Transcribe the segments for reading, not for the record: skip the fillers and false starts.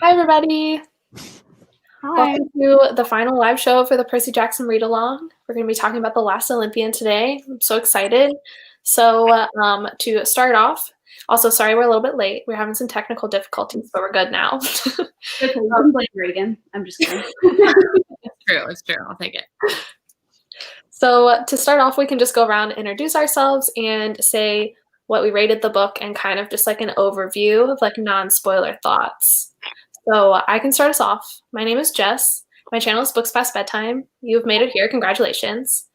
Hi, everybody. Hi. Welcome to the final live show for the Percy Jackson read-along. We're going to be talking about The Last Olympian today. I'm so excited. So to start off, also, sorry we're a little bit late. We're having some technical difficulties, but we're good now. Okay, you can blame Reagan. I'm just kidding. It's true. I'll take it. So to start off, we can just go around and introduce ourselves and say what we rated the book and kind of just like an overview of like non-spoiler thoughts. So I can start us off. My name is Jess. My channel is Books Past Bedtime. You've made it here. Congratulations.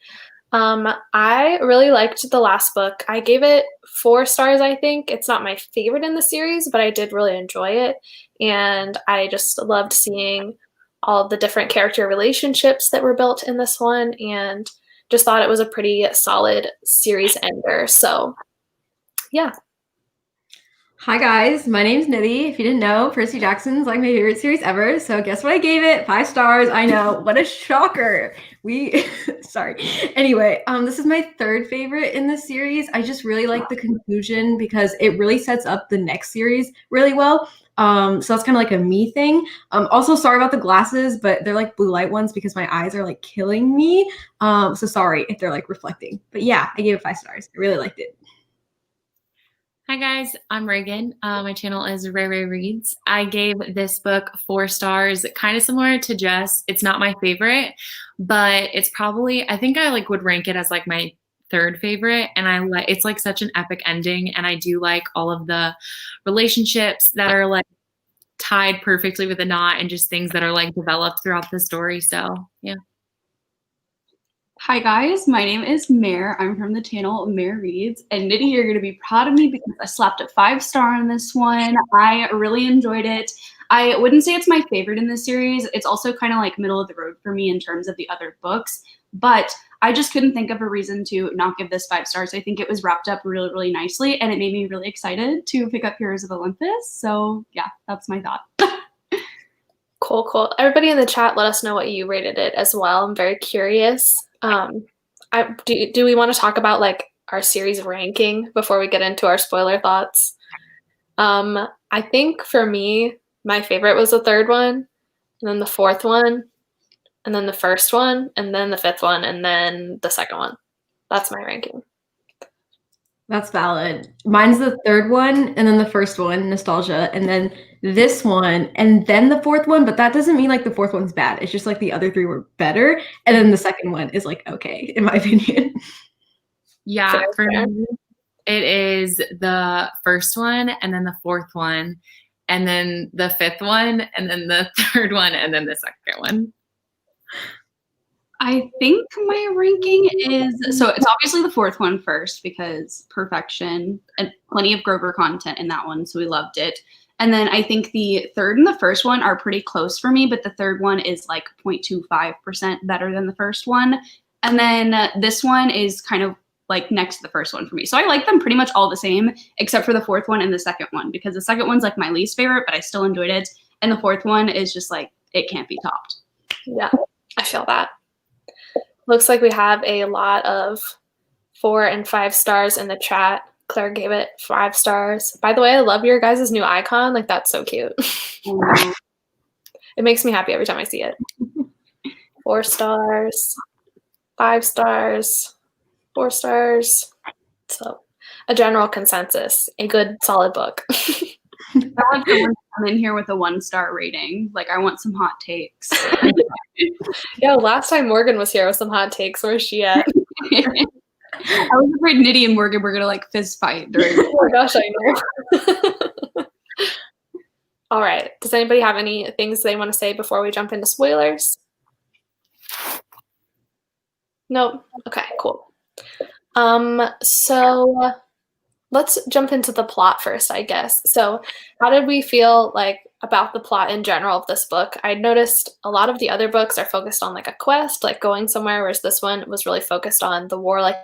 I really liked the last book. I gave it 4 stars, I think. It's not my favorite in the series, but I did really enjoy it. And I just loved seeing all the different character relationships that were built in this one and just thought it was a pretty solid series ender. So, yeah. Hi guys, my name's Nidhi. If you didn't know, Percy Jackson's like my favorite series ever. So guess what I gave it? 5 stars. I know, what a shocker. Sorry. Anyway, this is my 3rd favorite in the series. I just really like the conclusion because it really sets up the next series really well. So that's kind of like a me thing. Also sorry about the glasses, but they're like blue light ones because my eyes are like killing me. So sorry if they're like reflecting. But yeah, I gave it 5 stars. I really liked it. Hi guys, I'm Reagan. My channel is Ray Reads. I gave this book 4 stars, kind of similar to Jess. It's not my favorite, but it's probably, I think I would rank it as like my 3rd favorite. And it's like such an epic ending. And I do like all of the relationships that are like tied perfectly with a knot and just things that are like developed throughout the story. So yeah. Hi guys, my name is Mare. I'm from the channel Mare Reads, and Nidhi, you're going to be proud of me because I slapped a 5-star on this one. I really enjoyed it. I wouldn't say it's my favorite in this series. It's also kind of like middle of the road for me in terms of the other books, but I just couldn't think of a reason to not give this 5 stars. I think it was wrapped up really, really nicely, and it made me really excited to pick up Heroes of Olympus. So yeah, that's my thought. Cool. Everybody in the chat, let us know what you rated it as well. I'm very curious. Do we want to talk about like our series ranking before we get into our spoiler thoughts? I think for me, my favorite was the 3rd one, and then the 4th one, and then the 1st one, and then the 5th one, and then the 2nd one. That's my ranking. That's valid. Mine's the 3rd one, and then the 1st one, Nostalgia, and then this one, and then the 4th one, but that doesn't mean like the 4th one's bad. It's just like the other 3 were better, and then the 2nd one is like okay, in my opinion. Yeah, for me, it is the 1st one, and then the 4th one, and then the 5th one, and then the 3rd one, and then the 2nd one. I think my ranking is, so it's obviously the 4th one first because perfection and plenty of Grover content in that one, so we loved it. And then I think the 3rd and the 1st one are pretty close for me, but the 3rd one is like 0.25% better than the 1st one. And then this one is kind of like next to the 1st one for me. So I like them pretty much all the same, except for the 4th one and the 2nd one, because the 2nd one's like my least favorite, but I still enjoyed it. And the 4th one is just like, it can't be topped. Yeah, I feel that. Looks like we have a lot of 4 and 5 stars in the chat. Claire gave it 5 stars. By the way, I love your guys' new icon. Like, that's so cute. It makes me happy every time I see it. 4 stars, 5 stars, 4 stars. So, a general consensus. A good, solid book. I want someone to come in here with a 1-star rating. Like, I want some hot takes. Yeah, last time Morgan was here with some hot takes. Where's she at? I was afraid Nidhi and Morgan were gonna like fist fight during. Oh my gosh, I know. All right. Does anybody have any things they want to say before we jump into spoilers? Nope. Okay, cool. So let's jump into the plot first, I guess. So how did we feel like about the plot in general of this book? I noticed a lot of the other books are focused on like a quest, like going somewhere, whereas this one was really focused on the war, like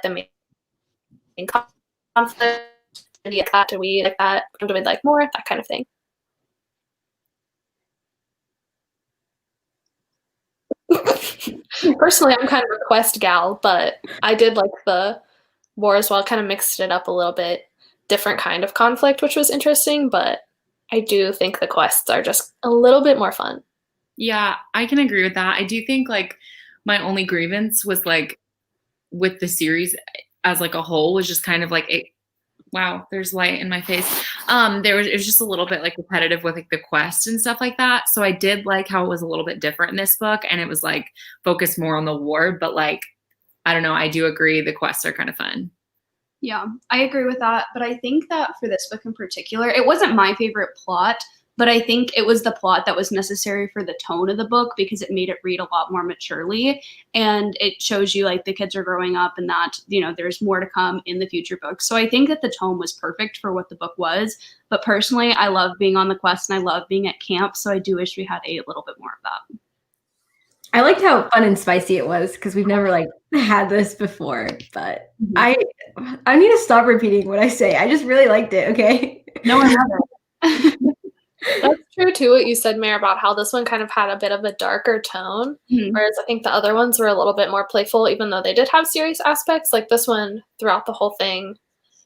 the main conflict. Do we like that? Do we like more? That kind of thing. Personally, I'm kind of a quest gal, but I did like the war as well. Kind of mixed it up a little bit. Different kind of conflict, which was interesting, but I do think the quests are just a little bit more fun. Yeah, I can agree with that. I do think like my only grievance was like with the series as like a whole was just kind of like it. Wow, there's light in my face. It was just a little bit like repetitive with like the quest and stuff like that. So I did like how it was a little bit different in this book, and it was like focused more on the war. But like, I don't know, I do agree the quests are kind of fun. Yeah, I agree with that. But I think that for this book in particular, it wasn't my favorite plot, but I think it was the plot that was necessary for the tone of the book because it made it read a lot more maturely. And it shows you like the kids are growing up and that, you know, there's more to come in the future books. So I think that the tone was perfect for what the book was. But personally, I love being on the quest and I love being at camp. So I do wish we had a little bit more of that. I liked how fun and spicy it was because we've never like had this before. But I need to stop repeating what I say. I just really liked it. Okay. No, I love it. That's true too, what you said, Mare, about how this one kind of had a bit of a darker tone, whereas I think the other ones were a little bit more playful, even though they did have serious aspects. Like this one, throughout the whole thing,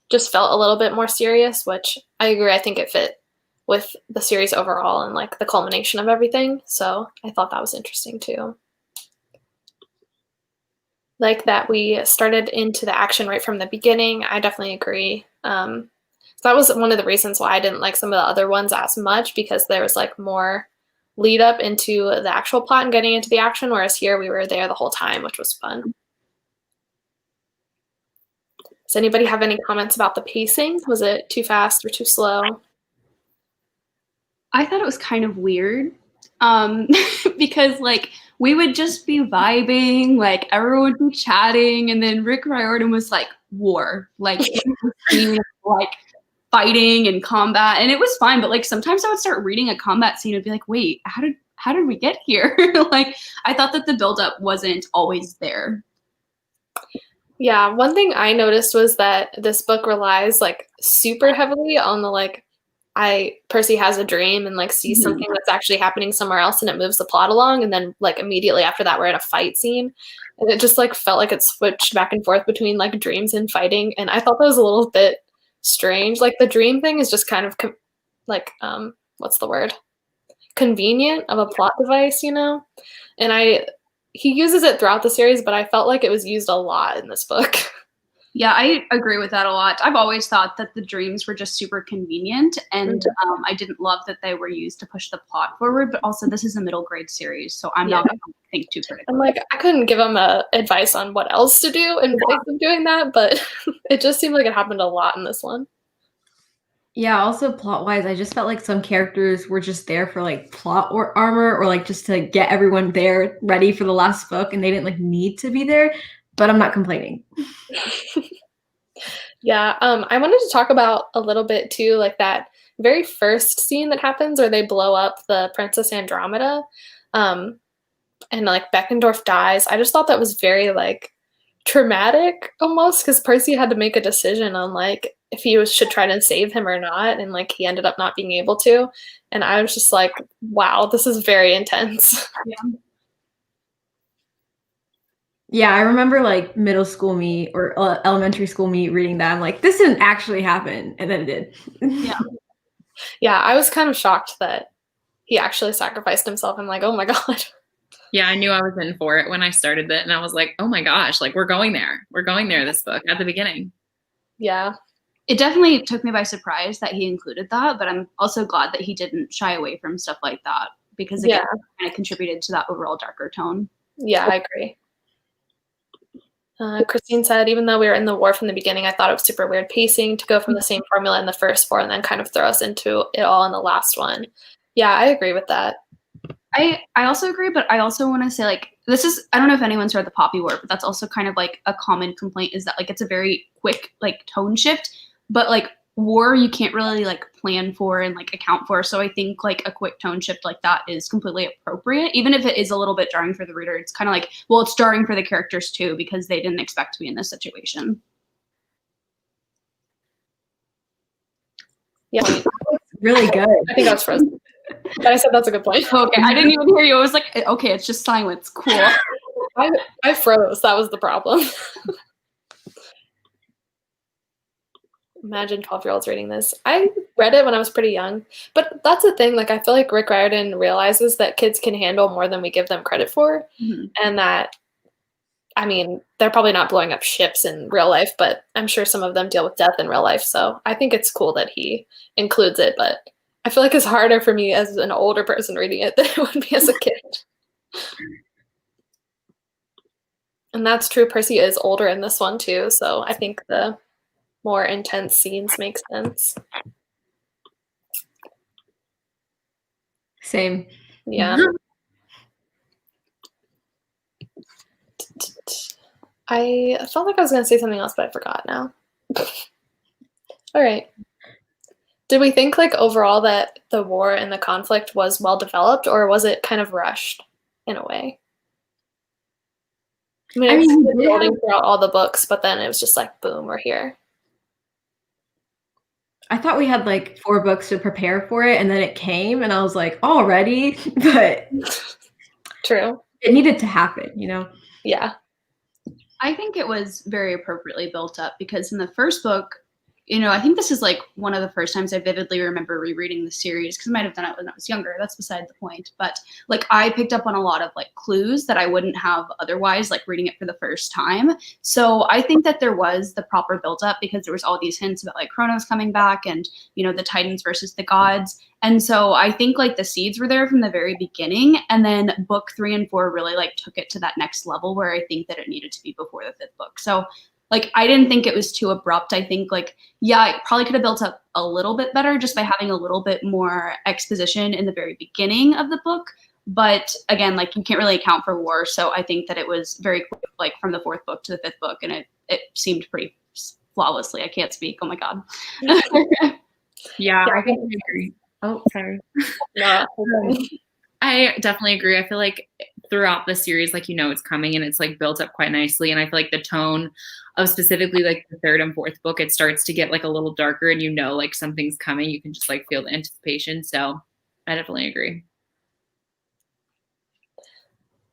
just felt a little bit more serious, which I agree. I think it fit with the series overall and like the culmination of everything. So I thought that was interesting too. Like that we started into the action right from the beginning. I definitely agree. That was one of the reasons why I didn't like some of the other ones as much, because there was like more lead up into the actual plot and getting into the action, whereas here we were there the whole time, which was fun. Does anybody have any comments about the pacing? Was it too fast or too slow? I thought it was kind of weird because like we would just be vibing, like everyone would be chatting, and then Rick Riordan was like war, like like fighting and combat, and it was fine. But like sometimes I would start reading a combat scene and be like, wait, how did we get here? Like I thought that the buildup wasn't always there. Yeah, one thing I noticed was that this book relies like super heavily on the like Percy has a dream and like sees something that's actually happening somewhere else and it moves the plot along, and then like immediately after that we're in a fight scene, and it just like felt like it switched back and forth between like dreams and fighting, and I thought that was a little bit strange. Like the dream thing is just kind of what's the word? Convenient of a plot device, you know? And he uses it throughout the series, but I felt like it was used a lot in this book. Yeah, I agree with that a lot. I've always thought that the dreams were just super convenient, and I didn't love that they were used to push the plot forward, but also this is a middle grade series, so I'm not going to think too critically. I'm like, I couldn't give him advice on what else to do in place of doing that, but it just seemed like it happened a lot in this one. Yeah, also plot-wise, I just felt like some characters were just there for like plot or armor, or like just to get everyone there ready for the last book, and they didn't like need to be there. But I'm not complaining. Yeah, I wanted to talk about a little bit too, like that very first scene that happens where they blow up the Princess Andromeda, and like Beckendorf dies. I just thought that was very like traumatic almost, because Percy had to make a decision on like if he should try to save him or not, and like he ended up not being able to, and I was just like, wow, this is very intense. Yeah, I remember like middle school me or elementary school me reading that. I'm like, this didn't actually happen, and then it did. Yeah, I was kind of shocked that he actually sacrificed himself. I'm like, oh my god. Yeah, I knew I was in for it when I started it, and I was like, oh my gosh, like we're going there this book at the beginning. Yeah. It definitely took me by surprise that he included that, but I'm also glad that he didn't shy away from stuff like that, because again, it kind of contributed to that overall darker tone. Yeah, I agree. Christine said, even though we were in the war from the beginning, I thought it was super weird pacing to go from the same formula in the first four and then kind of throw us into it all in the last one. Yeah, I agree with that. I also agree, but I also want to say, like, this is, I don't know if anyone's read the Poppy War, but that's also kind of like a common complaint, is that like it's a very quick like tone shift, but like war you can't really like plan for and like account for. So I think like a quick tone shift like that is completely appropriate, even if it is a little bit jarring for the reader. It's kind of like, well, it's jarring for the characters too, because they didn't expect to be in this situation. Yeah, really good. I think I was frozen, but I said that's a good point. Okay, I didn't even hear you. I was like, okay, it's just silence. Cool. I froze. That was the problem. Imagine 12-year-olds reading this. I read it when I was pretty young, but that's the thing. Like, I feel like Rick Riordan realizes that kids can handle more than we give them credit for, and that, I mean, they're probably not blowing up ships in real life, but I'm sure some of them deal with death in real life. So I think it's cool that he includes it, but I feel like it's harder for me as an older person reading it than it would be as a kid. And that's true. Percy is older in this one too, so I think the more intense scenes make sense. Same. Yeah. I felt like I was going to say something else, but I forgot now. All right. Did we think, like, overall that the war and the conflict was well developed, or was it kind of rushed in a way? I mean, it's been building throughout all the books, but then it was just like, boom, we're here. I thought we had like 4 books to prepare for it, and then it came, and I was like, already? But True. It needed to happen, you know? Yeah. I think it was very appropriately built up because in the first book, you know, I think this is like one of the first times I vividly remember rereading the series because I might have done it when I was younger. That's beside the point. But like I picked up on a lot of like clues that I wouldn't have otherwise, like reading it for the first time. So I think that there was the proper build up because there was all these hints about like Kronos coming back and, you know, the Titans versus the gods. And so I think like the seeds were there from the very beginning. And then book 3 and 4 really like took it to that next level where I think that it needed to be before the 5th book. So like, I didn't think it was too abrupt. I think like, yeah, it probably could have built up a little bit better just by having a little bit more exposition in the very beginning of the book. But again, like you can't really account for war. So I think that it was very quick, like from the 4th book to the 5th book. And it seemed pretty flawlessly. I can't speak. Oh my God. Yeah, I think I agree. Oh, sorry. Yeah. I definitely agree. I feel like throughout the series, like, you know, it's coming and it's like built up quite nicely. And I feel like the tone of specifically like the 3rd and 4th book, it starts to get like a little darker and you know, like something's coming. You can just like feel the anticipation. So I definitely agree.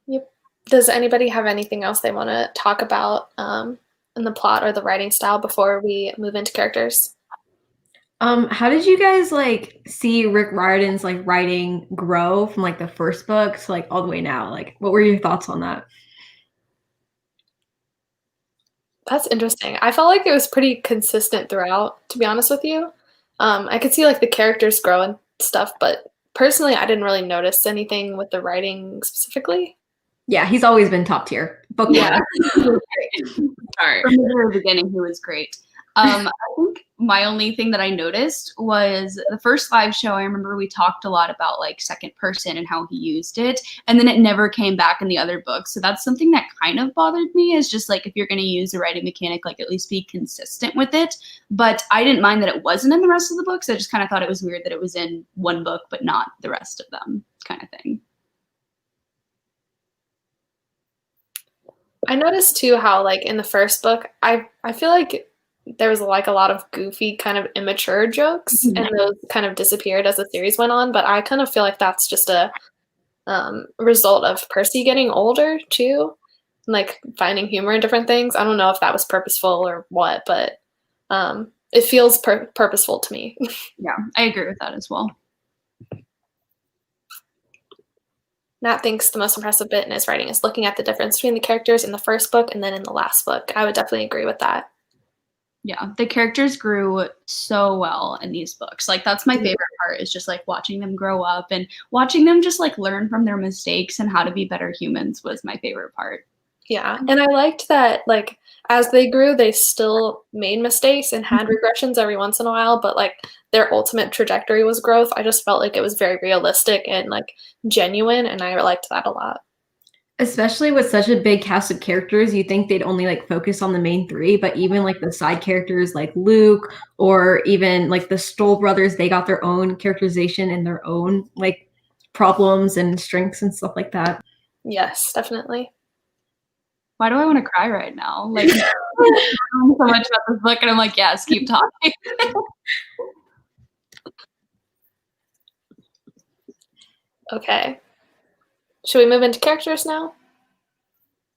Yep. Does anybody have anything else they want to talk about in the plot or the writing style before we move into characters? How did you guys like see Rick Riordan's like writing grow from like the first book to like all the way now? Like, what were your thoughts on that? That's interesting. I felt like it was pretty consistent throughout, to be honest with you. I could see like the characters grow and stuff, but personally, I didn't really notice anything with the writing specifically. Yeah, he's always been top tier. Book Yeah. From the very beginning, he was great. I think my only thing that I noticed was the first live show. I remember we talked a lot about like second person and how he used it, and then it never came back in the other books. So that's something that kind of bothered me. Is just like if you're going to use a writing mechanic, like at least be consistent with it. But I didn't mind that it wasn't in the rest of the books. I just kind of thought it was weird that it was in one book but not the rest of them, kind of thing. I noticed too how like in the first book, I feel like there was like a lot of goofy kind of immature jokes and those kind of disappeared as the series went on, but I kind of feel like that's just a result of Percy getting older too, and, like finding humor in different things. I don't know if that was purposeful or what, but it feels purposeful to me. Yeah, I agree with that as well. Nat thinks the most impressive bit in his writing is looking at the difference between the characters in the first book and then in the last book. I would definitely agree with that. Yeah, the characters grew so well in these books. Like that's my favorite part is just like watching them grow up and watching them just like learn from their mistakes and how to be better humans was my favorite part. Yeah, and I liked that like as they grew, they still made mistakes and had regressions every once in a while, but like their ultimate trajectory was growth. I just felt like it was very realistic and like genuine, and I liked that a lot. Especially with such a big cast of characters, you think they'd only like focus on the main 3, but even like the side characters like Luke or even like the Stoll brothers, they got their own characterization and their own like problems and strengths and stuff like that. Yes, definitely. Why do I want to cry right now? Like I know so much about this book and I'm like, yes, keep talking. Okay. Should we move into characters now?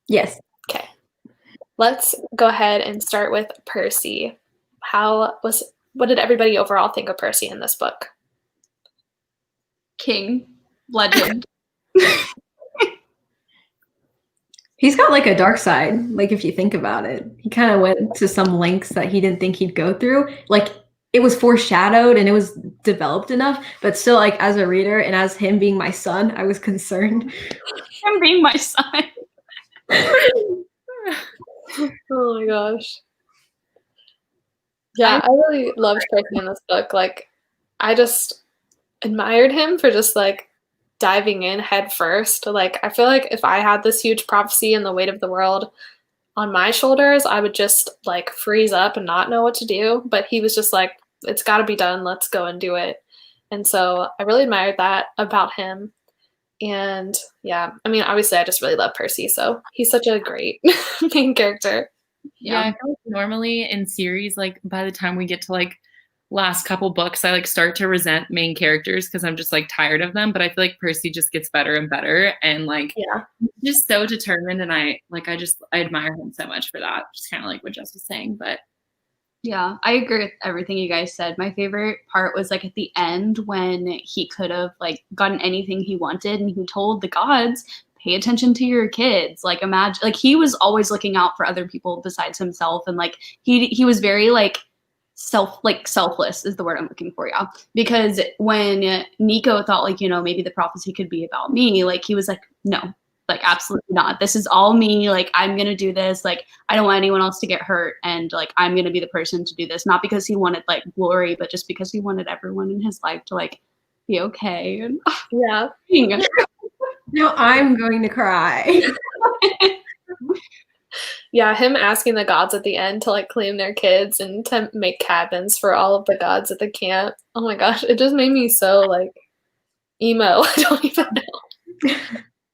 Yes. Okay. Let's go ahead and start with Percy. What did everybody overall think of Percy in this book? King, legend. He's got like a dark side, like if you think about it. He kind of went to some lengths that he didn't think he'd go through. Like it was foreshadowed and it was developed enough, but still like as a reader and as him being my son, I was concerned. Him being my son. Oh my gosh. Yeah, I really loved Percy in this book. Like, I just admired him for just like diving in head first. Like, I feel like if I had this huge prophecy and the weight of the world on my shoulders, I would just like freeze up and not know what to do. But he was just like, it's got to be done. Let's go and do it. And so I really admired that about him. And yeah, I mean, obviously, I just really love Percy. So he's such a great main character. Yeah, I feel like normally in series, like by the time we get to like last couple books, I like start to resent main characters because I'm just like tired of them. But I feel like Percy just gets better and better, and like he's just so determined, and I admire him so much for that. Just kind of like what Jess was saying, but yeah, I agree with everything you guys said. My favorite part was like at the end when he could have like gotten anything he wanted, and he told the gods, pay attention to your kids. Like imagine, like he was always looking out for other people besides himself, and like he was very like selfless is the word I'm looking for. Yeah, because when Nico thought like, you know, maybe the prophecy could be about me, like he was like, no, like absolutely not. This is all me. Like I'm gonna do this. Like I don't want anyone else to get hurt, and like I'm gonna be the person to do this. Not because he wanted like glory, but just because he wanted everyone in his life to like be okay. And Yeah. Now I'm going to cry. Yeah, him asking the gods at the end to like claim their kids and to make cabins for all of the gods at the camp. Oh my gosh, it just made me so like emo. I don't even know.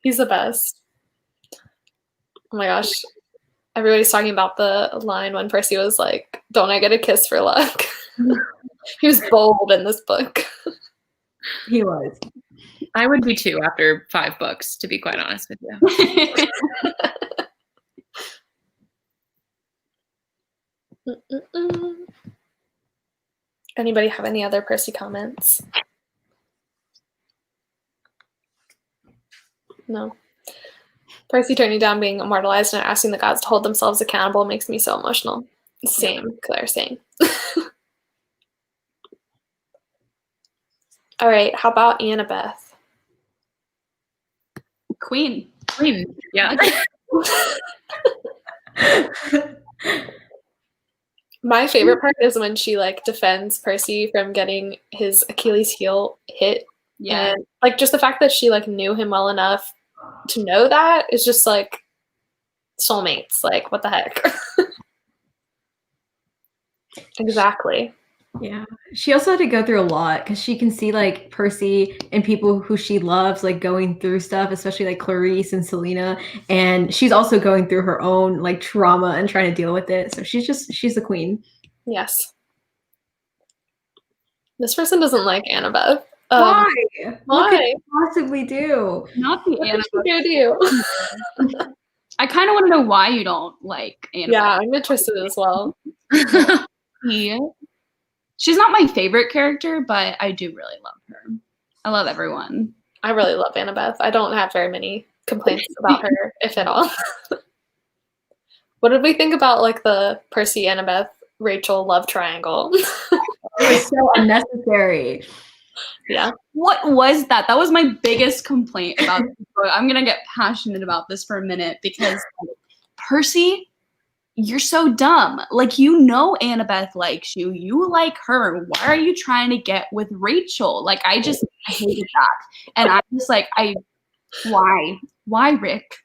He's the best. Oh my gosh. Everybody's talking about the line when Percy was like, "Don't I get a kiss for luck?" He was bold in this book. He was. I would be too after 5 books, to be quite honest with you. Anybody have any other Percy comments? No. Percy turning down being immortalized and asking the gods to hold themselves accountable makes me so emotional. Same, Claire, same. All right, how about Annabeth? Queen, yeah. My favorite part is when she like defends Percy from getting his Achilles heel hit. Yeah. And like just the fact that she like knew him well enough to know that is just like soulmates. Like what the heck? Exactly. Yeah. She also had to go through a lot because she can see like Percy and people who she loves like going through stuff, especially like Clarice and Selena. And she's also going through her own like trauma and trying to deal with it. So she's the queen. Yes. This person doesn't like Annabeth. Why? What could Why? you possibly do? Not the What Annabeth. did you do? I kind of want to know why you don't like Annabeth. Yeah, I'm interested as well. She's not my favorite character, but I do really love her. I love everyone. I really love Annabeth. I don't have very many complaints about her, if at all. What did we think about like the Percy, Annabeth, Rachel love triangle? It was so unnecessary. Yeah. What was that? That was my biggest complaint about this book. I'm going to get passionate about this for a minute because Percy, you're so dumb. Like, you know Annabeth likes you. You like her. Why are you trying to get with Rachel? Like, I hated that. And I'm just like, why? Why, Rick?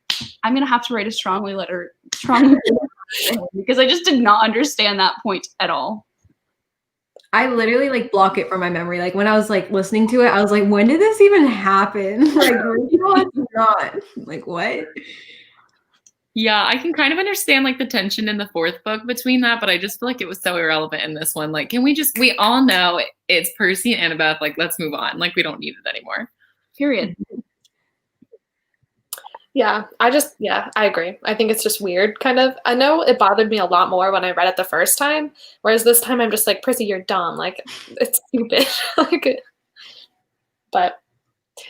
I'm going to have to write a strongly letter because I just did not understand that point at all. I literally like block it from my memory. Like when I was like listening to it, I was like, when did this even happen? Like, Rachel is not. Like, what? Yeah, I can kind of understand like the tension in the 4th book between that, but I just feel like it was so irrelevant in this one. Like, we all know it's Percy and Annabeth. Like, let's move on. Like, we don't need it anymore. Period. Yeah, I agree. I think it's just weird, kind of. I know it bothered me a lot more when I read it the first time, whereas this time I'm just like, Percy, you're dumb. Like, it's stupid. But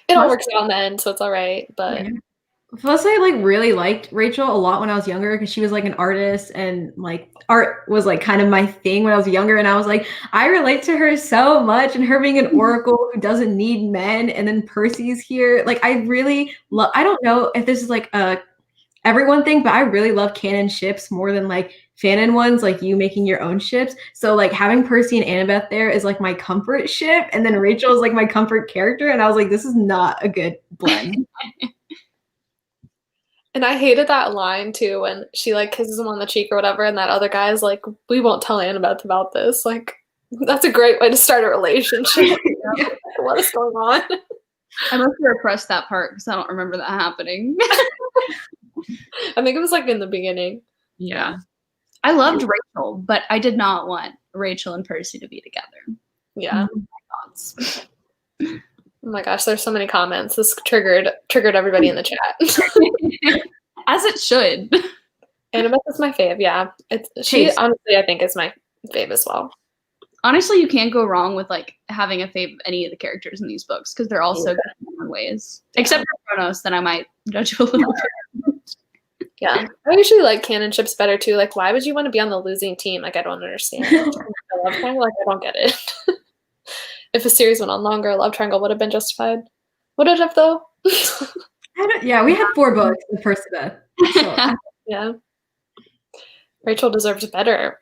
It all works out in the end, so it's all right. But Yeah. Plus, I like really liked Rachel a lot when I was younger because she was like an artist and like art was like kind of my thing when I was younger. And I was like, I relate to her so much, and her being an oracle who doesn't need men. And then Percy's here. Like, I really love, I don't know if this is like a everyone thing, but I really love canon ships more than like fanon ones, like you making your own ships. So like having Percy and Annabeth there is like my comfort ship. And then Rachel is like my comfort character. And I was like, this is not a good blend. and I hated that line too when she like kisses him on the cheek or whatever, and that other guy is like, "We won't tell Annabeth about this." Like, that's a great way to start a relationship. Yeah. What is going on? I must have repressed that part because I don't remember that happening. I think it was like in the beginning. Yeah. I loved Rachel, but I did not want Rachel and Percy to be together. Yeah. Thoughts. Oh my gosh, there's so many comments. This triggered everybody in the chat. As it should. Annabeth is my fave. Yeah, she honestly I think is my fave as well. Honestly, you can't go wrong with like having a fave of any of the characters in these books because they're all so good in their own ways. Yeah. Except for Kronos, then I might judge you a little bit. Yeah, I usually like canon ships better too. Like, why would you want to be on the losing team? Like, I don't understand. I love triangle. Like, I don't get it. If a series went on longer, love triangle would have been justified. Would it have though? Yeah, we had 4 books with Percy. So. Yeah, Rachel deserves better.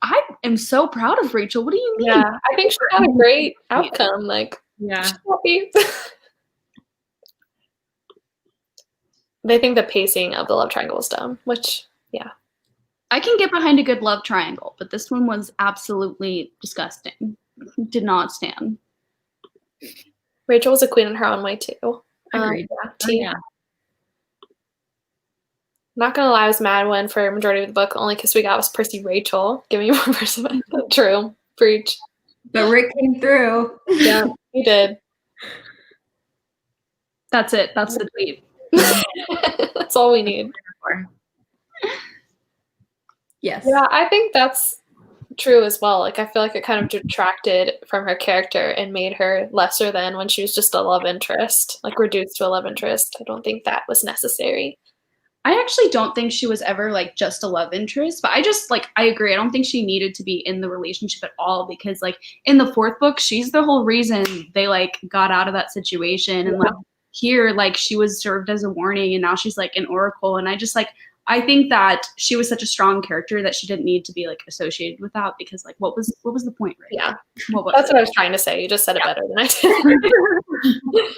I am so proud of Rachel. What do you mean? Yeah, I think she had a great outcome. Like, yeah, she's happy. They think the pacing of the love triangle was dumb, which, yeah. I can get behind a good love triangle, but this one was absolutely disgusting. Did not stand. Rachel was a queen in her own way, too. Agreed. Yeah. Not gonna lie, I was mad when for majority of the book, only kiss we got was Percy Rachel. Give me more Percy. True. Preach. But Rick came through. Yeah, he did. That's it. That's the tweet. That's all we need. Yes. Yeah, I think that's true as well. Like, I feel like it kind of detracted from her character and made her lesser than when she was just a love interest, like reduced to a love interest. I don't think that was necessary. I actually don't think she was ever like just a love interest, but I just like, I agree. I don't think she needed to be in the relationship at all because like in the 4th book, she's the whole reason they like got out of that situation. And like here, like she was served as a warning and now she's like an oracle. And I just like, I think that she was such a strong character that she didn't need to be like associated with that because like, what was the point? Right? Yeah. That's what I was trying to say. You just said it better than I did.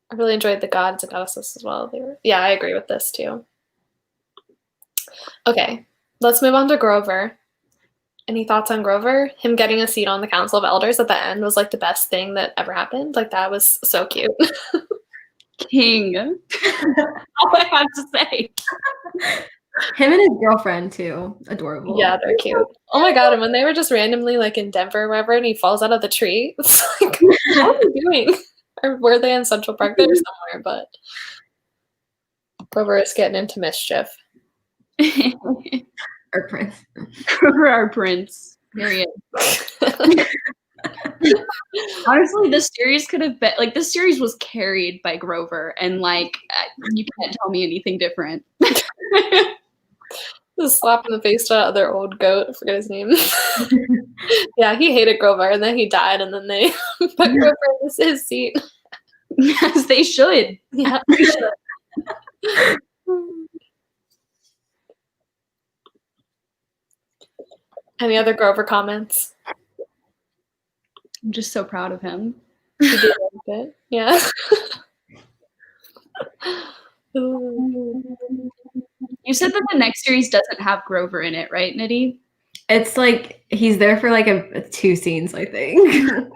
I really enjoyed the gods and goddesses as well. Yeah, I agree with this too. Okay, let's move on to Grover. Any thoughts on Grover? Him getting a seat on the Council of Elders at the end was like the best thing that ever happened. Like that was so cute. King. All I have to say. Him and his girlfriend too. Adorable. Yeah, they're cute. Oh my god, and when they were just randomly like in Denver or wherever and he falls out of the tree, it's like, what are you doing? Or were they in Central Park? They were somewhere, but Grover is getting into mischief. Our prince. Grover, our prince. Period. Honestly, this series could have been like this series was carried by Grover, and like you can't tell me anything different. Just slap in the face to that other old goat. I forget his name. Yeah, he hated Grover, and then he died, and then they put Grover in his seat. As they should. Yeah, they should. Any other Grover comments? I'm just so proud of him. He did like it. Yeah. You said that the next series doesn't have Grover in it, right, Nitty? It's like he's there for like a 2 scenes, I think.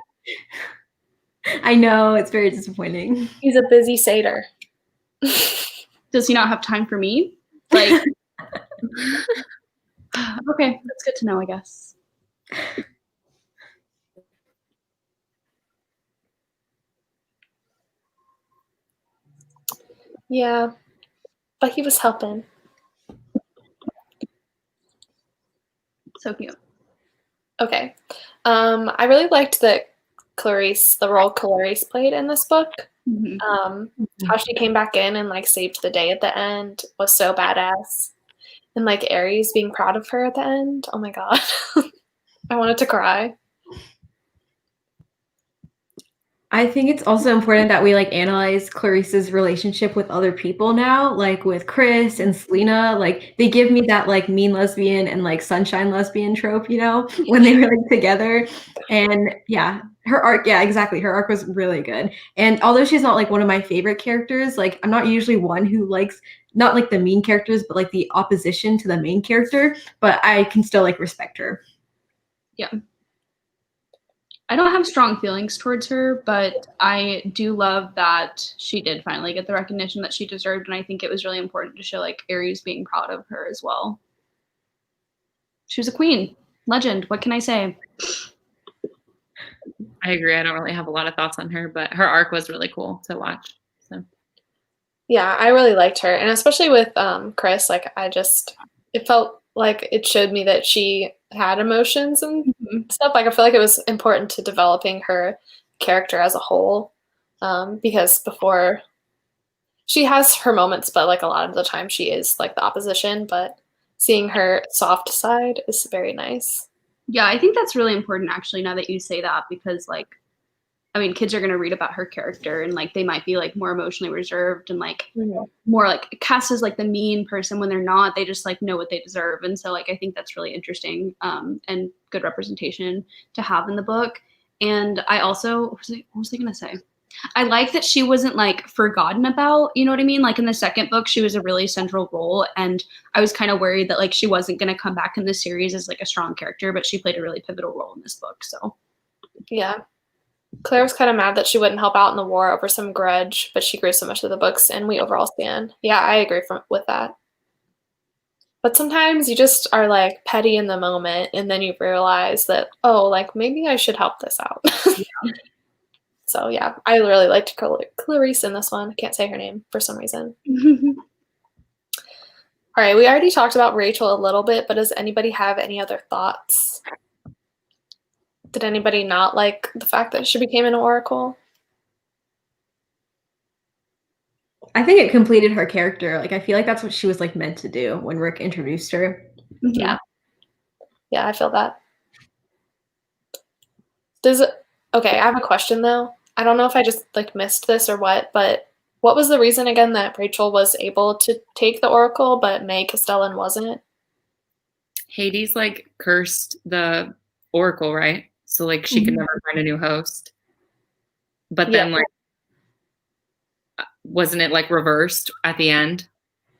I know, it's very disappointing. He's a busy satyr. Does he not have time for me? Like, okay, that's good to know, I guess. Yeah, but he was helping. So cute. Okay. I really liked that Clarice, the role Clarice played in this book. Mhm. How she came back in and like saved the day at the end was so badass. And like Aries being proud of her at the end. Oh my god. I wanted to cry. I think it's also important that we like analyze Clarice's relationship with other people now, like with Chris and Selena. Like they give me that like mean lesbian and like sunshine lesbian trope, you know, when they were like together. And yeah, her arc, yeah, exactly. Her arc was really good. And although she's not like one of my favorite characters, like I'm not usually one who likes not like the mean characters, but like the opposition to the main character. But I can still like respect her. Yeah. I don't have strong feelings towards her, but I do love that she did finally get the recognition that she deserved, and I think it was really important to show like Aries being proud of her as well. She was a queen, legend. What can I say? I agree. I don't really have a lot of thoughts on her, but her arc was really cool to watch. So Yeah, I really liked her. And especially with Chris, like it felt like it showed me that she had emotions and stuff. Like I feel like it was important to developing her character as a whole. Because before she has her moments, but like a lot of the time she is like the opposition, but seeing her soft side is very nice. Yeah, I think that's really important actually now that you say that, because like I mean, kids are going to read about her character and like they might be like more emotionally reserved and like more like cast as like the mean person when they're not. They just like know what they deserve. And so like I think that's really interesting and good representation to have in the book. And I also what was I going to say? I like that she wasn't like forgotten about, you know what I mean? Like in the second book, she was a really central role. And I was kind of worried that like she wasn't going to come back in the series as like a strong character, but she played a really pivotal role in this book. So yeah. Claire was kind of mad that she wouldn't help out in the war over some grudge, but she grew so much of the books, and we overall stand. Yeah, I agree with that. But sometimes you just are like petty in the moment, and then you realize that, oh, like maybe I should help this out. Yeah. So yeah, I really liked Clarice in this one. I can't say her name for some reason. All right, we already talked about Rachel a little bit, but does anybody have any other thoughts? Did anybody not like the fact that she became an oracle? I think it completed her character. Like I feel like that's what she was like meant to do when Rick introduced her. Yeah. Yeah, I feel that. Okay, I have a question though. I don't know if I just like missed this or what was the reason again that Rachel was able to take the oracle, but May Castellan wasn't? Hades like cursed the oracle, right? So like she could never find a new host. But then like wasn't it like reversed at the end?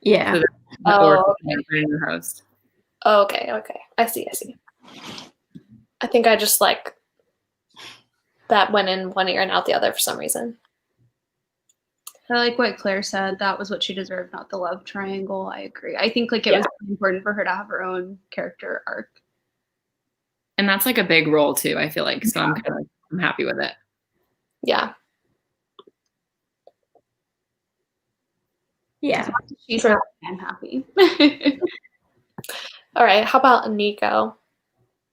Yeah. So the oracle could never find a new host. Oh, okay. I see. I think I just like that went in one ear and out the other for some reason. I like what Claire said. That was what she deserved, not the love triangle. I agree. I think like it was important for her to have her own character arc. And that's like a big role too, I feel like. So I'm happy with it. Yeah. Yeah. She's happy. I'm happy. All right. How about Nico?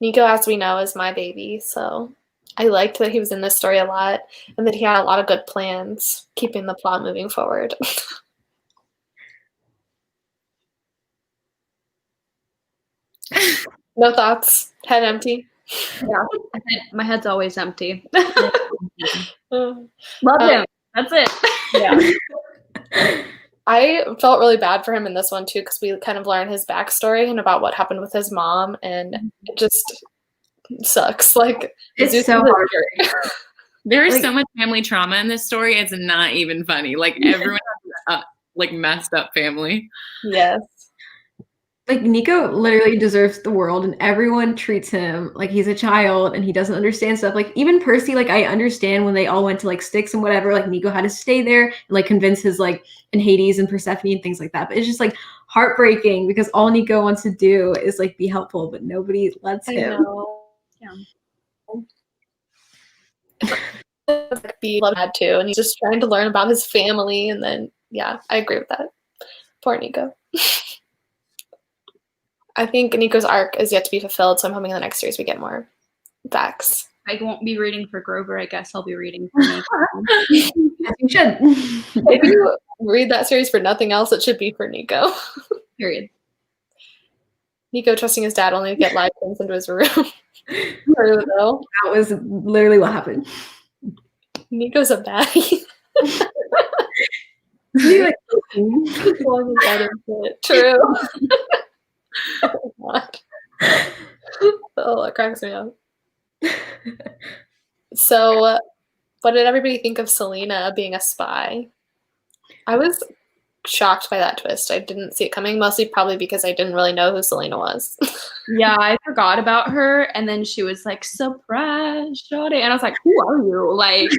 Nico, as we know, is my baby. So I liked that he was in this story a lot and that he had a lot of good plans, keeping the plot moving forward. No thoughts? Head empty? Yeah. My head's always empty. Love him. That's it. Yeah. I felt really bad for him in this one too, because we kind of learn his backstory and about what happened with his mom, and it just sucks. Like it's so hard. There is so much family trauma in this story. It's not even funny. Like everyone has like messed up family. Yes. Like Nico literally deserves the world, and everyone treats him like he's a child and he doesn't understand stuff. Like even Percy, like I understand when they all went to like Styx and whatever, like Nico had to stay there and like convince his like and Hades and Persephone and things like that. But it's just like heartbreaking because all Nico wants to do is like be helpful, but nobody lets him. I know. Yeah. Be loved too, and he's just trying to learn about his family, and then yeah, I agree with that. Poor Nico. I think Nico's arc is yet to be fulfilled, so I'm hoping in the next series we get more facts. I won't be reading for Grover. I guess I'll be reading for me. As you should. If you read that series for nothing else, it should be for Nico. Period. Nico trusting his dad only to get live things into his room. True, though. That was literally what happened. Nico's a baddie. Like, True. Oh, God. Oh, that cracks me up. So, what did everybody think of Selena being a spy? I was shocked by that twist. I didn't see it coming, mostly probably because I didn't really know who Selena was. Yeah, I forgot about her, and then she was like, "Surprise, shawty," and I was like, "Who are you?" Like,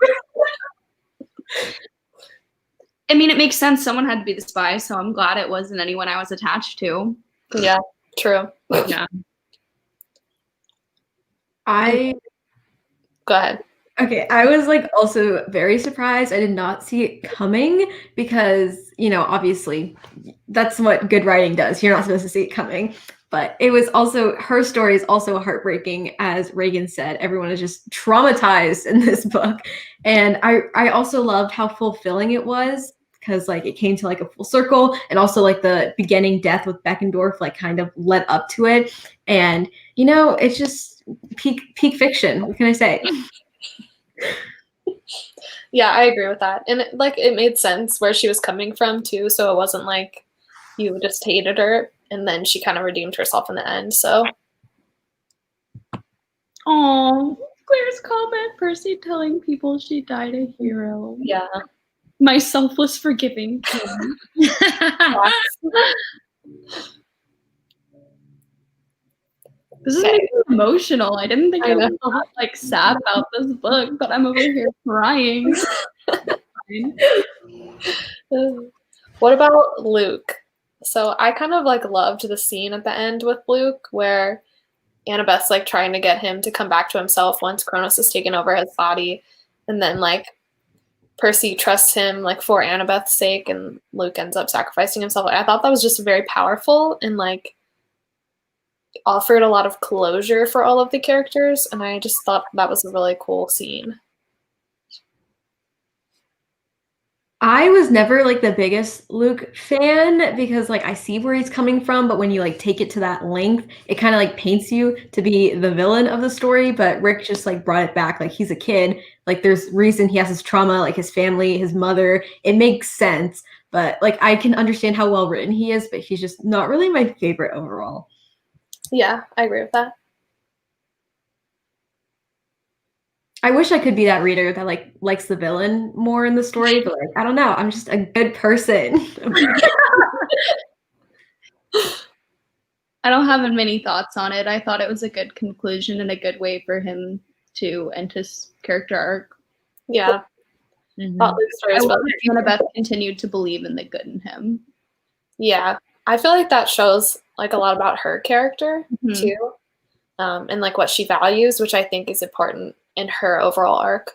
I mean, it makes sense. Someone had to be the spy, so I'm glad it wasn't anyone I was attached to. Yeah, true. Yeah. Go ahead. Okay, I was like also very surprised. I did not see it coming because, obviously that's what good writing does. You're not supposed to see it coming. But it was also, her story is also heartbreaking. As Reagan said, everyone is just traumatized in this book. And I also loved how fulfilling it was because like it came to like a full circle, and also like the beginning death with Beckendorf like kind of led up to it. And, it's just peak fiction. What can I say? Yeah, I agree with that. And it made sense where she was coming from too, so it wasn't like you just hated her and then she kind of redeemed herself in the end. So Oh, Claire's comment, Percy telling people she died a hero. yeah. My selfless forgiving. This is making me emotional. I didn't think I was like sad about this book, but I'm over here crying. What about Luke? So I kind of like loved the scene at the end with Luke where Annabeth's like trying to get him to come back to himself once Kronos has taken over his body, and then like Percy trusts him like for Annabeth's sake, and Luke ends up sacrificing himself. I thought that was just very powerful and like offered a lot of closure for all of the characters, and I just thought that was a really cool scene. I was never like the biggest Luke fan because like I see where he's coming from, but when you like take it to that length, it kind of like paints you to be the villain of the story. But Rick just like brought it back. Like he's a kid. Like there's reason he has his trauma, like his family, his mother. It makes sense. But like I can understand how well written he is, but he's just not really my favorite overall. Yeah, I agree with that. I wish I could be that reader that like likes the villain more in the story, but like I don't know. I'm just a good person. I don't have many thoughts on it. I thought it was a good conclusion and a good way for him to end his character arc. Yeah. Thought Luke's story as well. Annabeth continued to believe in the good in him. Yeah, I feel like that shows like a lot about her character too, and like what she values, which I think is important in her overall arc.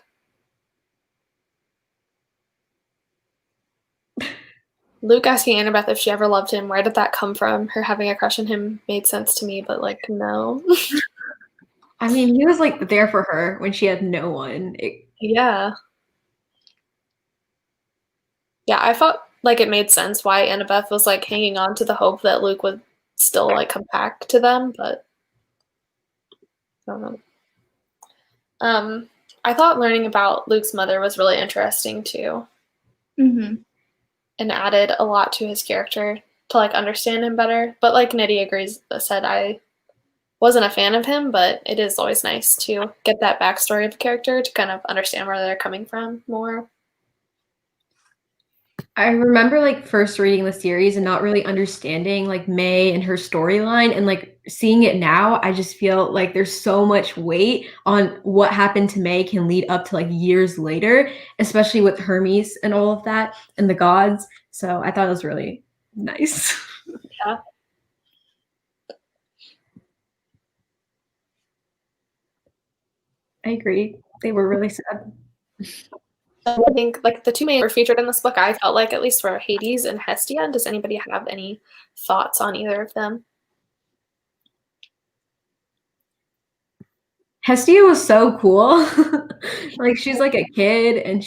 Luke asking Annabeth if she ever loved him, where did that come from? Her having a crush on him made sense to me, but like no. I mean, he was like there for her when she had no one. Yeah. Yeah, I felt like it made sense why Annabeth was like hanging on to the hope that Luke would still like come back to them, but I don't know. I thought learning about Luke's mother was really interesting too. And added a lot to his character to like understand him better. But like Nidhi said, I wasn't a fan of him, but it is always nice to get that backstory of the character to kind of understand where they're coming from more. I remember like first reading the series and not really understanding like May and her storyline, and like seeing it now, I just feel like there's so much weight on what happened to May can lead up to like years later, especially with Hermes and all of that and the gods. So I thought it was really nice. Yeah. I agree. They were really sad. I think like the two main were featured in this book, I felt like, at least for Hades and Hestia. Does anybody have any thoughts on either of them? Hestia was so cool. Like, she's like a kid, and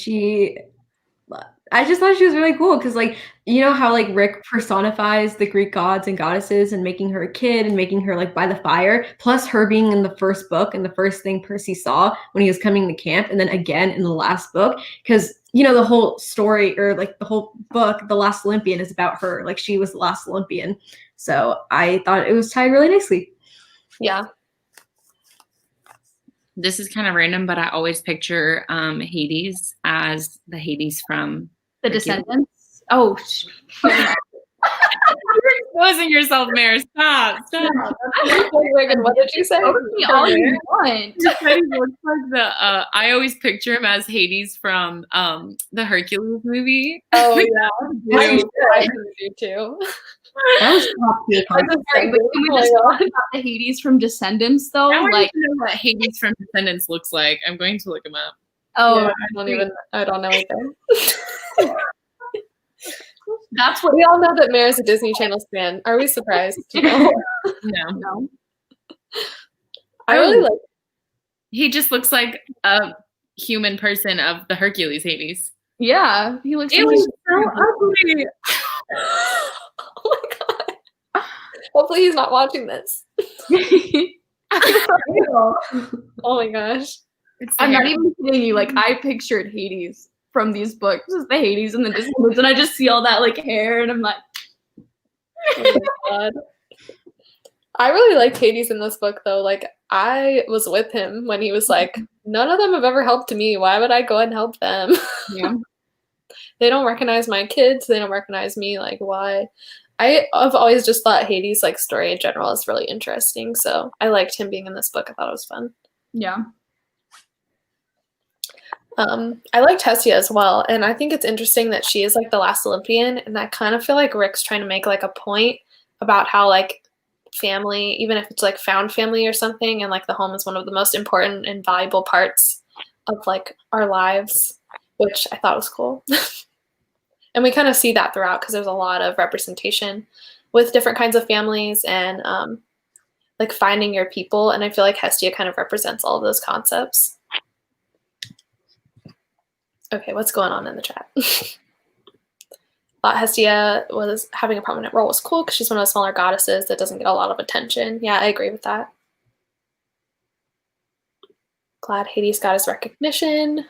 I just thought she was really cool because, like, you know how like Rick personifies the Greek gods and goddesses and making her a kid and making her like by the fire, plus her being in the first book and the first thing Percy saw when he was coming to camp, and then again in the last book, because you know the whole story or like the whole book, The Last Olympian, is about her. Like, she was the last Olympian. So I thought it was tied really nicely. Yeah. This is kind of random, but I always picture Hades as the Hades from The Descendants. Oh, you're exposing yourself, Mare. Stop. Reagan, what did you say? all you want. He looks like I always picture him as Hades from the Hercules movie. Oh yeah, I do too. That was top tier content. Can we just talk about the Hades from Descendants, though? I want Like, to know what Hades from Descendants looks like. I'm going to look him up. oh, Yeah, I don't know either. that's what We all know that Mare's a Disney Channel fan. Are we surprised? No. No. I really like. He just looks like a human person of the Hercules Hades. Yeah, he looks. It was so ugly. Oh my god. Hopefully he's not watching this. Oh my gosh. I'm not even kidding you. Like, I pictured Hades from these books as the Hades and the Descendants, and I just see all that like hair, and I'm like, Oh my god. I really liked Hades in this book though. Like, I was with him when he was like, none of them have ever helped me. Why would I go and help them? yeah. They don't recognize my kids. They don't recognize me. Like, why? I've always just thought Hades' like story in general is really interesting. So I liked him being in this book. I thought it was fun. Yeah. I liked Hestia as well, and I think it's interesting that she is like the last Olympian, and I kind of feel like Rick's trying to make like a point about how like family, even if it's like found family or something, and like the home is one of the most important and valuable parts of like our lives, which I thought was cool. And we kind of see that throughout because there's a lot of representation with different kinds of families and like finding your people, and I feel like Hestia kind of represents all of those concepts. Okay, what's going on in the chat? Thought Hestia was having a prominent role was cool because she's one of the smaller goddesses that doesn't get a lot of attention. Yeah, I agree with that. Glad Hades got his recognition.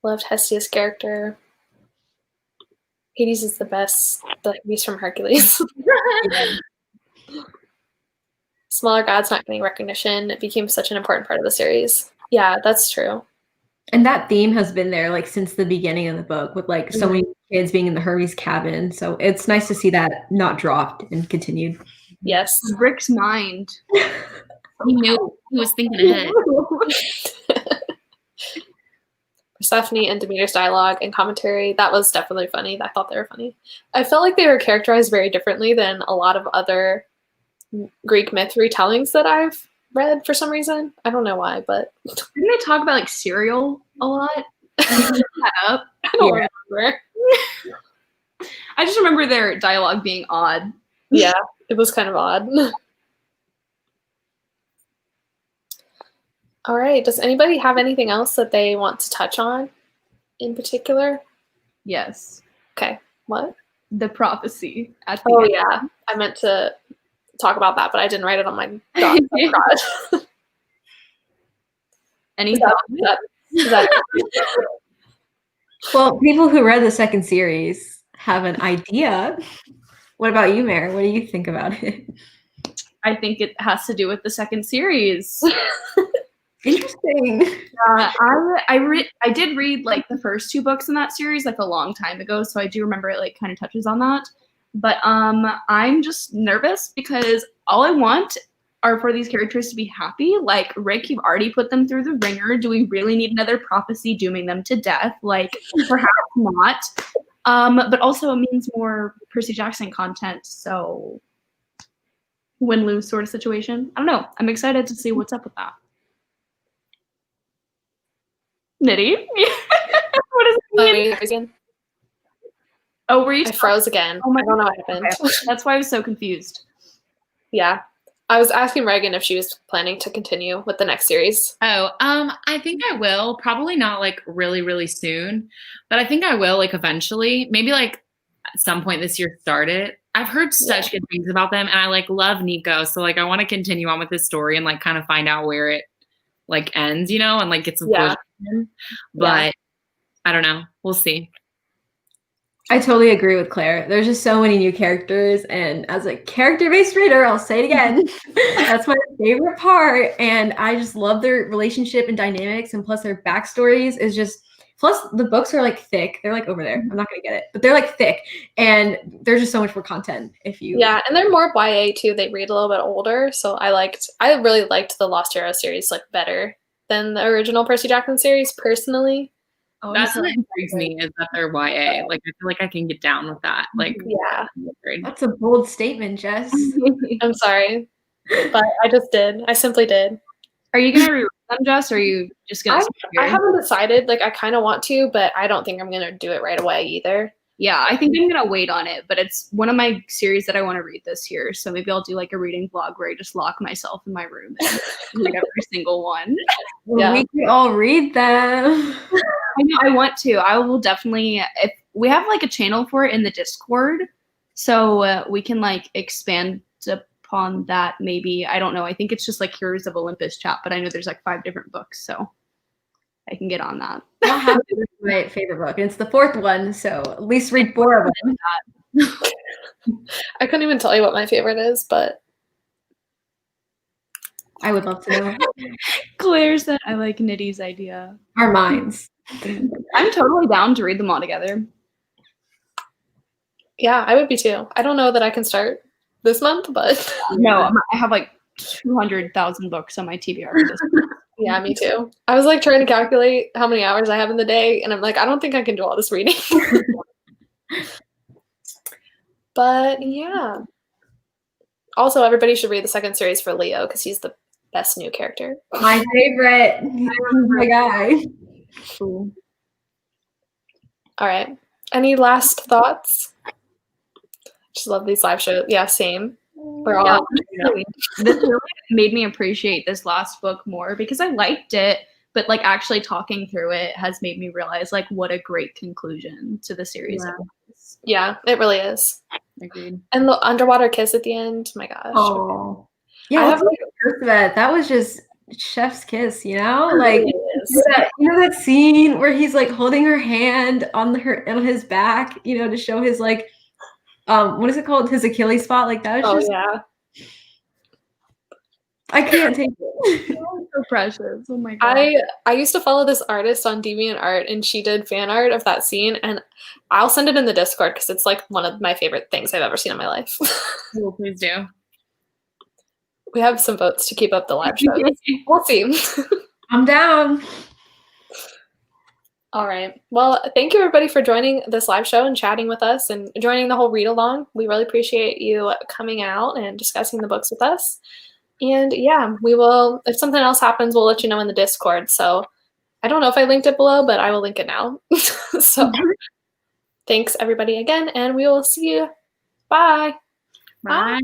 Loved Hestia's character. Hades is the best. The Hades from Hercules. Smaller gods not getting recognition. It became such an important part of the series. Yeah, that's true. And that theme has been there like since the beginning of the book with like so many kids being in the Hermes cabin. So it's nice to see that not dropped and continued. Yes. Rick's mind. He knew he was thinking ahead. Persephone and Demeter's dialogue and commentary, that was definitely funny. I thought they were funny. I felt like they were characterized very differently than a lot of other Greek myth retellings that I've read for some reason. I don't know why, but Didn't they talk about like cereal a lot? That up. I don't remember. I just remember their dialogue being odd. Yeah, it was kind of odd. All right. Does anybody have anything else that they want to touch on in particular? Yes. Okay. What? The prophecy at the Oh, end. yeah. I meant to talk about that, but I didn't write it on my doc. Oh, Any is thoughts? that Well, people who read the second series have an idea. What about you, Mare? What do you think about it? I think it has to do with the second series. Interesting. I did read like the first two books in that series like a long time ago, so I do remember it like kind of touches on that. But I'm just nervous because all I want are for these characters to be happy. Like, Rick, you've already put them through the ringer. Do we really need another prophecy dooming them to death? Like, perhaps not. But also it means more Percy Jackson content, so win-lose sort of situation. I don't know. I'm excited to see what's up with that. Nitty? What does it mean? Oh, were you? I froze again. Oh my I don't know what happened. Okay. That's why I was so confused. Yeah. I was asking Reagan if she was planning to continue with the next series. Oh, I think I will. Probably not like really, really soon, but I think I will like eventually. Maybe like at some point this year start it. I've heard such good things about them, and I like love Nico, so like I want to continue on with this story and like kind of find out where it like ends, you know, and like get some closure. But I don't know. We'll see. I totally agree with Claire. There's just so many new characters, and as a character-based reader, I'll say it again, that's my favorite part, and I just love their relationship and dynamics, and plus their backstories is just, plus the books are like thick. They're like over there. I'm not gonna get it, but they're like thick, and there's just so much more content if you. Yeah, and they're more YA too. They read a little bit older, so I really liked the Lost Hero series like better than the original Percy Jackson series personally. That's what intrigues me is that they're YA. Like I feel like I can get down with that. Like That's a bold statement, Jess. I'm sorry, but I just did. I simply did. Are you gonna reread them, Jess, or are you just gonna? I haven't decided. Like I kind of want to, but I don't think I'm gonna do it right away either. Yeah, I think I'm gonna wait on it, but it's one of my series that I want to read this year. So maybe I'll do like a reading vlog where I just lock myself in my room and read every single one. Yeah. We can all read them. I know, I want to. I will definitely. If we have like a channel for it in the Discord, so we can like expand upon that. Maybe, I don't know. I think it's just like Heroes of Olympus chat, but I know there's like 5 different books, so I can get on that. I have my favorite book, and it's the 4th one, so at least read 4 of them. I couldn't even tell you what my favorite is, but I would love to know. Claire said, I like Nitty's idea. Our minds. I'm totally down to read them all together. Yeah, I would be too. I don't know that I can start this month, but no, I have like 200,000 books on my TBR. Yeah, me too. I was like trying to calculate how many hours I have in the day, and I'm like, I don't think I can do all this reading. But yeah. Also, everybody should read the 2nd series for Leo because he's the best new character. My favorite. My guy. Cool. All right. Any last thoughts? Just love these live shows. Yeah, same. We're all. This really made me appreciate this last book more because I liked it, but like actually talking through it has made me realize like what a great conclusion to the series. Yeah, it really is. Agreed. And the underwater kiss at the end, my gosh. Oh, yeah. That was just chef's kiss, you know, like that scene where he's like holding her hand on his back, you know, to show his like, what is it called? His Achilles spot. Like that was I can't take it. So precious. Oh my god. I used to follow this artist on DeviantArt, and she did fan art of that scene, and I'll send it in the Discord because it's like one of my favorite things I've ever seen in my life. Well, please do. We have some votes to keep up the live show. We'll see. I'm down. All right. Well, thank you everybody for joining this live show and chatting with us and joining the whole read along. We really appreciate you coming out and discussing the books with us. And yeah, we will, if something else happens, we'll let you know in the Discord. So I don't know if I linked it below, but I will link it now. So thanks everybody again, and we will see you. Bye. Bye.